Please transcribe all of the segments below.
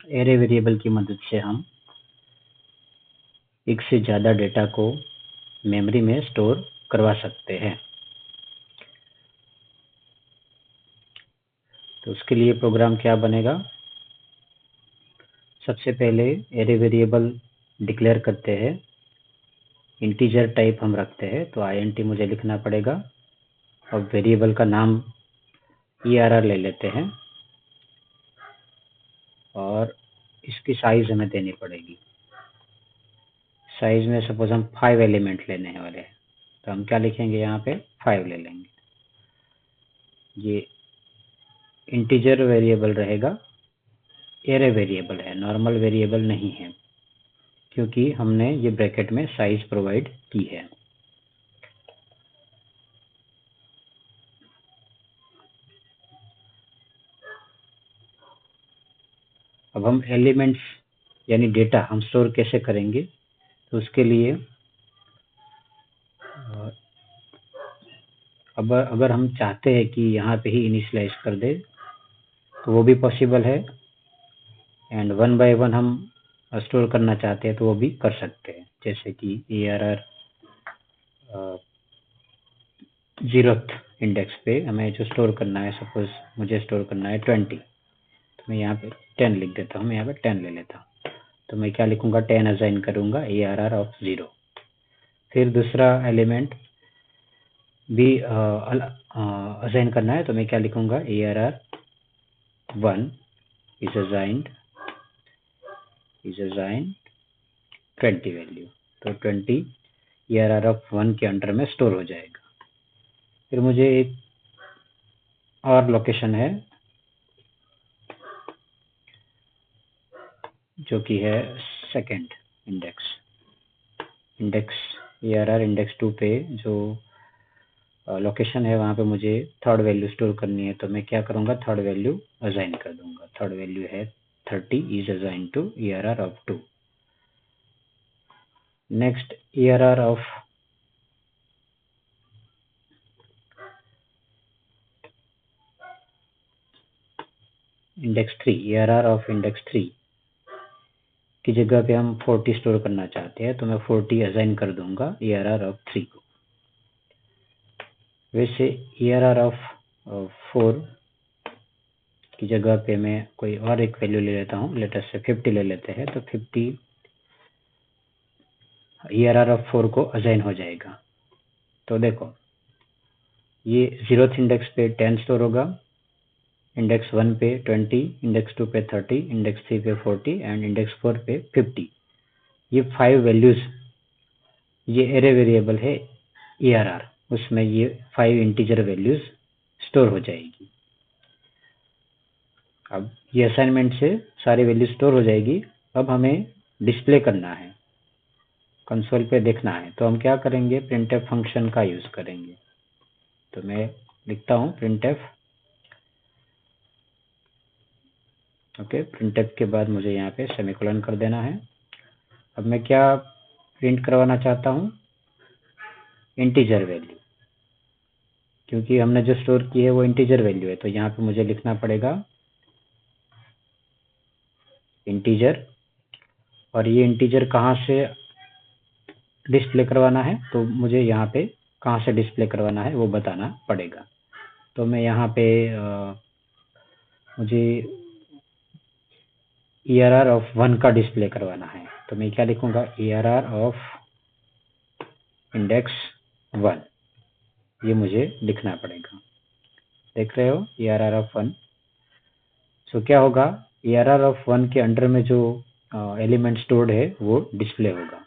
Array variable की मदद से हम एक से ज़्यादा डेटा को मेमोरी में स्टोर करवा सकते हैं। तो उसके लिए प्रोग्राम क्या बनेगा? सबसे पहले एरे वेरिएबल डिक्लेयर करते हैं, इंटीजर टाइप हम रखते हैं, तो int मुझे लिखना पड़ेगा। अब वेरिएबल का नाम ERR ले लेते हैं और इसकी साइज हमें देनी पड़ेगी। साइज में सपोज हम 5 एलिमेंट लेने वाले हैं, तो हम क्या लिखेंगे? यहाँ पे 5 ले लेंगे। ये इंटीजर वेरिएबल रहेगा, एरे वेरिएबल है, नॉर्मल वेरिएबल नहीं है, क्योंकि हमने ये ब्रैकेट में साइज प्रोवाइड की है। अब हम एलिमेंट्स यानी डेटा हम स्टोर कैसे करेंगे? तो उसके लिए अब अगर हम चाहते हैं कि यहाँ पे ही इनिशियलाइज कर दे तो वो भी पॉसिबल है, एंड 1 बाय 1 हम स्टोर करना चाहते हैं तो वो भी कर सकते हैं। जैसे कि ERR 0th इंडेक्स पे हमें जो स्टोर करना है, सपोज मुझे स्टोर करना है 20, तो मैं यहाँ पे 10 लिख देता हूँ। मैं यहाँ पे 10 ले लेता हूँ, तो मैं क्या लिखूंगा? 10 असाइन करूंगा ERR ऑफ 0। फिर दूसरा एलिमेंट भी असाइन करना है, तो मैं क्या लिखूंगा? ERR 1 is assigned 20 वैल्यू, तो 20 ERR ऑफ 1 के अंडर में स्टोर हो जाएगा। फिर मुझे एक और लोकेशन है जो कि है सेकंड इंडेक्स ERR इंडेक्स 2 पे जो लोकेशन है, वहाँ पे मुझे थर्ड वैल्यू स्टोर करनी है, तो मैं क्या करूँगा? थर्ड वैल्यू असाइन कर दूंगा। थर्ड वैल्यू है 30 is assign to ERR of 2। Next ERR of index 3, ERR of index 3 की जगह पे हम 40 स्टोर करना चाहते हैं, तो मैं 40 असाइन कर दूंगा ERR ऑफ 3 को। वैसे ERR ऑफ 4 की जगह पे मैं कोई और एक वैल्यू ले लेता हूँ, लेटर से 50 ले लेते हैं, तो 50 ERR ऑफ 4 को असाइन हो जाएगा। तो देखो, ये 0th इंडेक्स पे 10 स्टोर होगा, इंडेक्स 1 पे 20, इंडेक्स 2 पे 30, इंडेक्स 3 पे 40 एंड इंडेक्स 4 पे 50। ये 5 वैल्यूज, ये एरे वेरिएबल है ERR, उसमें ये 5 इंटीजर वैल्यूज स्टोर हो जाएगी। अब ये असाइनमेंट से सारी वैल्यू स्टोर हो जाएगी। अब हमें डिस्प्ले करना है, कंसोल पे देखना है, तो हम क्या करेंगे? प्रिंटफ फंक्शन का यूज करेंगे। तो मैं लिखता हूँ प्रिंटफ, ओके। प्रिंटफ के बाद मुझे यहाँ पे सेमीकोलन कर देना है। अब मैं क्या प्रिंट करवाना चाहता हूँ? इंटीजर वैल्यू, क्योंकि हमने जो स्टोर की है वो इंटीजर वैल्यू है, तो यहाँ पे मुझे लिखना पड़ेगा इंटीजर। और ये इंटीजर कहाँ से डिस्प्ले करवाना है? तो मुझे यहाँ पे कहाँ से डिस्प्ले करवाना है वो बताना पड़ेगा। तो मैं यहाँ पे मुझे ERR ऑफ 1 का डिस्प्ले करवाना है, तो मैं क्या लिखूंगा? ERR ऑफ इंडेक्स 1, ये मुझे लिखना पड़ेगा। देख रहे हो, ERR ऑफ 1। सो क्या होगा? ERR ऑफ 1 के अंडर में जो एलिमेंट स्टोर्ड है वो डिस्प्ले होगा।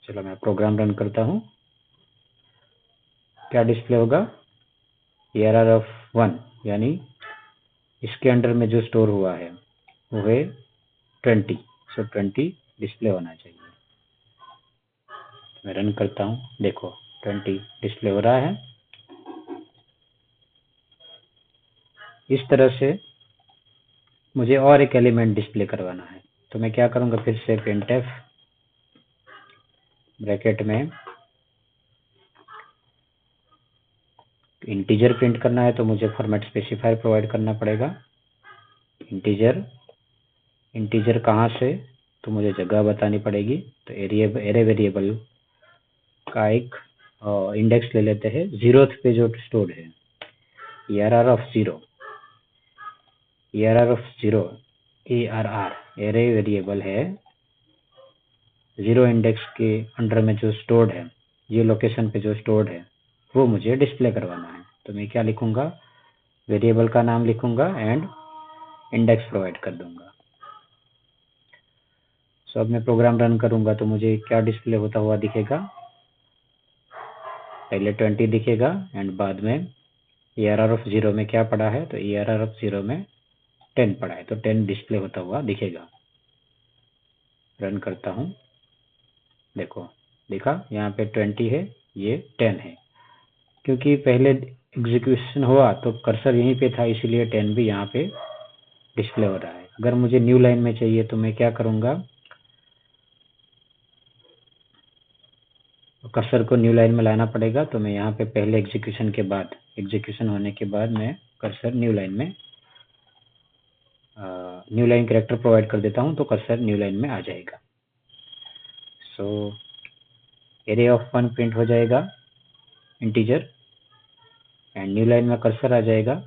चलो मैं प्रोग्राम रन करता हूँ। क्या डिस्प्ले होगा? ERR ऑफ 1, यानी इसके अंडर में जो स्टोर हुआ है वो है 20, सो 20 डिस्प्ले होना चाहिए। मैं रन करता हूँ, देखो 20 डिस्प्ले हो रहा है। इस तरह से मुझे और एक एलिमेंट डिस्प्ले करवाना है, तो मैं क्या करूँगा? फिर से printf ब्रैकेट में इंटीजर प्रिंट करना है तो मुझे फॉर्मेट स्पेसिफायर प्रोवाइड करना पड़ेगा। इंटीजर कहाँ से, तो मुझे जगह बतानी पड़ेगी। तो एरे वेरिएबल का एक इंडेक्स ले लेते हैं 0th पे जो स्टोर्ड है, ARR of 0, ARR array variable है 0 इंडेक्स के अंडर में जो स्टोर्ड है, ये लोकेशन पे जो स्टोर्ड है वो मुझे डिस्प्ले करवाना है। तो मैं क्या लिखूंगा, वेरिएबल का नाम लिखूंगा एंड इंडेक्स प्रोवाइड कर दूंगा। सो अब मैं प्रोग्राम रन करूंगा तो मुझे क्या डिस्प्ले होता हुआ दिखेगा, पहले 20 दिखेगा एंड बाद में ARR ऑफ 0 में क्या पड़ा है, तो ARR ऑफ 0 में 10 पड़ा है, तो 10 डिस्प्ले होता हुआ दिखेगा। रन करता हूँ, देखो देखा यहाँ पे 20 है, ये 10 है। क्योंकि पहले एग्जीक्यूशन हुआ तो कर्सर यहीं पे था, इसीलिए 10 भी यहाँ पे डिस्प्ले हो रहा है। अगर मुझे न्यू लाइन में चाहिए तो मैं क्या करूँगा, कर्सर को न्यू लाइन में लाना पड़ेगा। तो मैं यहाँ पे पहले एग्जीक्यूशन होने के बाद मैं cursor new line character provide कर देता हूँ, तो कर्सर न्यू लाइन में आ जाएगा। सो एरे ऑफ 1 प्रिंट हो जाएगा इंटीजर एंड न्यू लाइन में कर्सर आ जाएगा।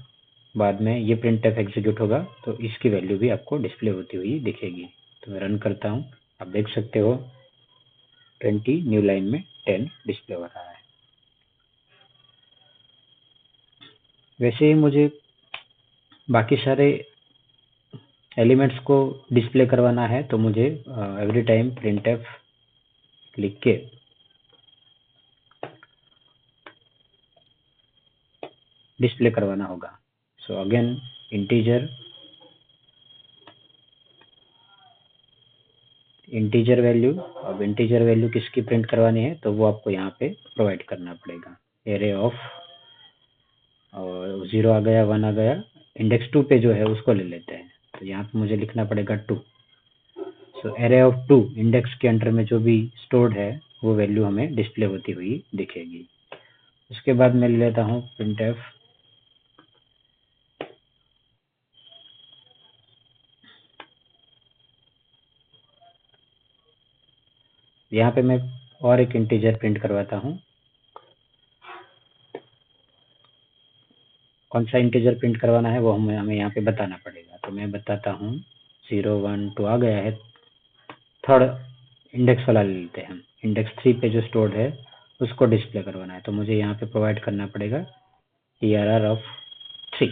बाद में ये printf एग्जीक्यूट होगा तो इसकी वैल्यू भी आपको डिस्प्ले होती हुई दिखेगी। तो मैं रन करता हूँ, आप देख सकते हो 20 न्यू लाइन में 10 डिस्प्ले हो रहा है। वैसे ही मुझे बाकी सारे एलिमेंट्स को डिस्प्ले करवाना है, तो मुझे एवरी टाइम printf लिख के डिस्प्ले करवाना होगा। सो अगेन इंटीजर वैल्यू, अब इंटीजर वैल्यू किसकी प्रिंट करवानी है तो वो आपको यहाँ पे प्रोवाइड करना पड़ेगा। एरे ऑफ 0 आ गया, 1 आ गया, इंडेक्स 2 पे जो है उसको ले लेते हैं। तो यहाँ पे मुझे लिखना पड़ेगा 2। सो एरे ऑफ 2 इंडेक्स के अंडर में जो भी स्टोर्ड है वो वैल्यू हमें डिस्प्ले होती हुई दिखेगी। उसके बाद मैं ले लेता हूँ printf यहाँ पे मैं और एक इंटीजर प्रिंट करवाता हूँ। कौन सा इंटीजर प्रिंट करवाना है वो हमें यहाँ पे बताना पड़ेगा। तो मैं बताता हूँ 0 1 2 आ गया है, थर्ड इंडेक्स वाला ले लेते हैं हम। इंडेक्स 3 पे जो स्टोर्ड है उसको डिस्प्ले करवाना है, तो मुझे यहाँ पे प्रोवाइड करना पड़ेगा ARR ऑफ 3।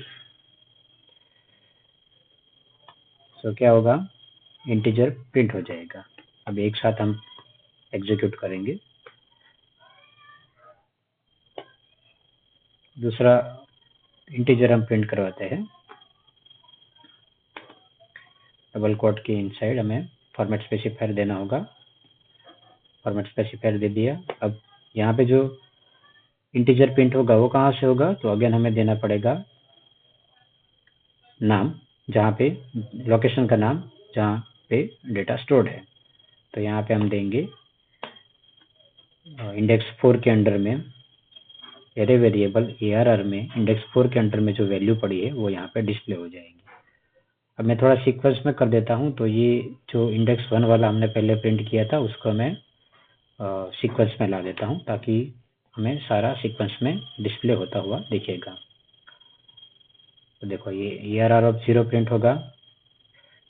सो क्या होगा, इंटीजर प्रिंट हो जाएगा। अब एक साथ हम एग्जीक्यूट करेंगे। दूसरा इंटीजर हम प्रिंट करवाते हैं, डबल कोट के इनसाइड हमें फॉर्मेट स्पेसिफायर देना होगा। फॉर्मेट स्पेसिफायर दे दिया। अब यहाँ पे जो इंटीजर प्रिंट होगा वो कहाँ से होगा, तो अगेन हमें देना पड़ेगा नाम, जहाँ पे लोकेशन का नाम जहाँ पे डेटा स्टोर्ड है। तो यहाँ पे हम देंगे इंडेक्स 4 के अंडर में एरे वेरिएबल ARR में इंडेक्स 4 के अंडर में जो वैल्यू पड़ी है वो यहाँ पे डिस्प्ले हो जाएगी। अब मैं थोड़ा सीक्वेंस में कर देता हूँ। तो ये जो इंडेक्स 1 वाला हमने पहले प्रिंट किया था उसको मैं सीक्वेंस में ला देता हूँ, ताकि हमें सारा सीक्वेंस में डिस्प्ले होता हुआ दिखेगा। तो देखो ये ARR ऑफ 0 प्रिंट होगा,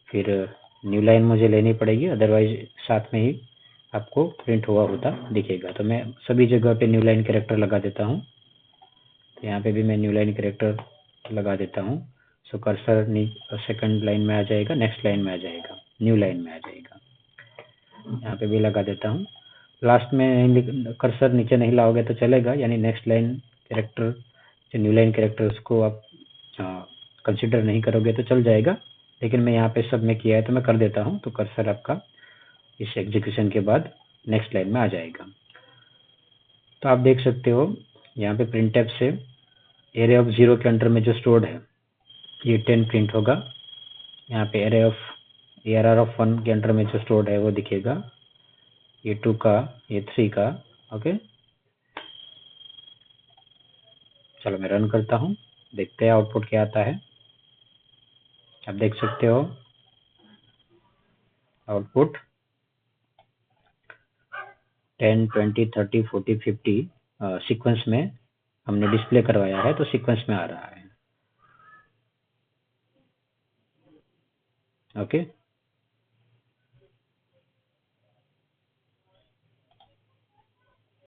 फिर न्यू लाइन मुझे लेनी पड़ेगी, अदरवाइज साथ में ही आपको प्रिंट हुआ होता दिखेगा। तो मैं सभी जगह पे न्यू लाइन कैरेक्टर लगा देता हूँ। तो यहाँ पे भी मैं न्यू लाइन कैरेक्टर लगा देता हूँ। सो कर्सर सेकंड लाइन में आ जाएगा, नेक्स्ट लाइन में आ जाएगा, न्यू लाइन में आ जाएगा। यहाँ पे भी लगा देता हूँ। लास्ट में कर्सर नीचे नहीं लाओगे तो चलेगा, यानी नेक्स्ट लाइन कैरेक्टर जो न्यू लाइन कैरेक्टर उसको आप कंसिडर नहीं करोगे तो चल जाएगा, लेकिन मैं यहाँ पे सब में किया है तो मैं कर देता हूँ। तो कर्सर आपका इस एग्जीक्यूशन के बाद नेक्स्ट लाइन में आ जाएगा। तो आप देख सकते हो यहाँ पे printf से एरे ऑफ 0 के अंडर में जो स्टोर्ड है ये 10 प्रिंट होगा। यहाँ पे एरे ऑफ ARR ऑफ 1 के अंडर में जो स्टोर्ड है वो दिखेगा, ये 2 का, ये 3 का। ओके, चलो मैं रन करता हूँ, देखते हैं आउटपुट क्या आता है। आप देख सकते हो आउटपुट 10, 20, 30, 40, 50 सीक्वेंस में हमने डिस्प्ले करवाया है, तो सीक्वेंस में आ रहा है। ओके